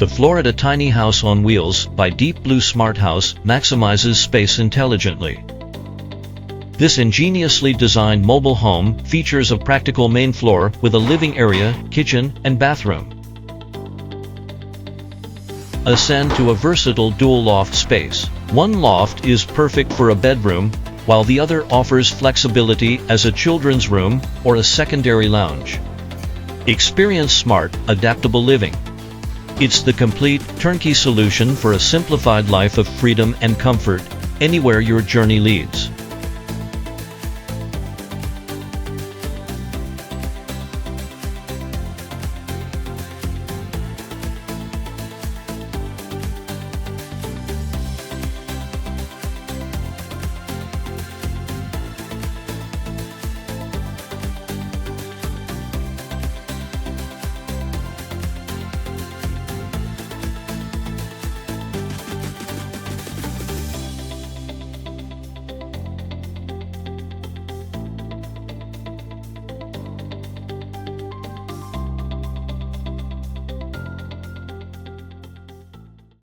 The Florida Tiny House on Wheels by Deep Blue Smarthouse maximizes space intelligently. This ingeniously designed mobile home features a practical main floor with a living area, kitchen, and bathroom. Ascend to a versatile dual loft space. One loft is perfect for a bedroom, while the other offers flexibility as a children's room or a secondary lounge. Experience smart, adaptable living. It's the complete, turnkey solution for a simplified life of freedom and comfort, anywhere your journey leads.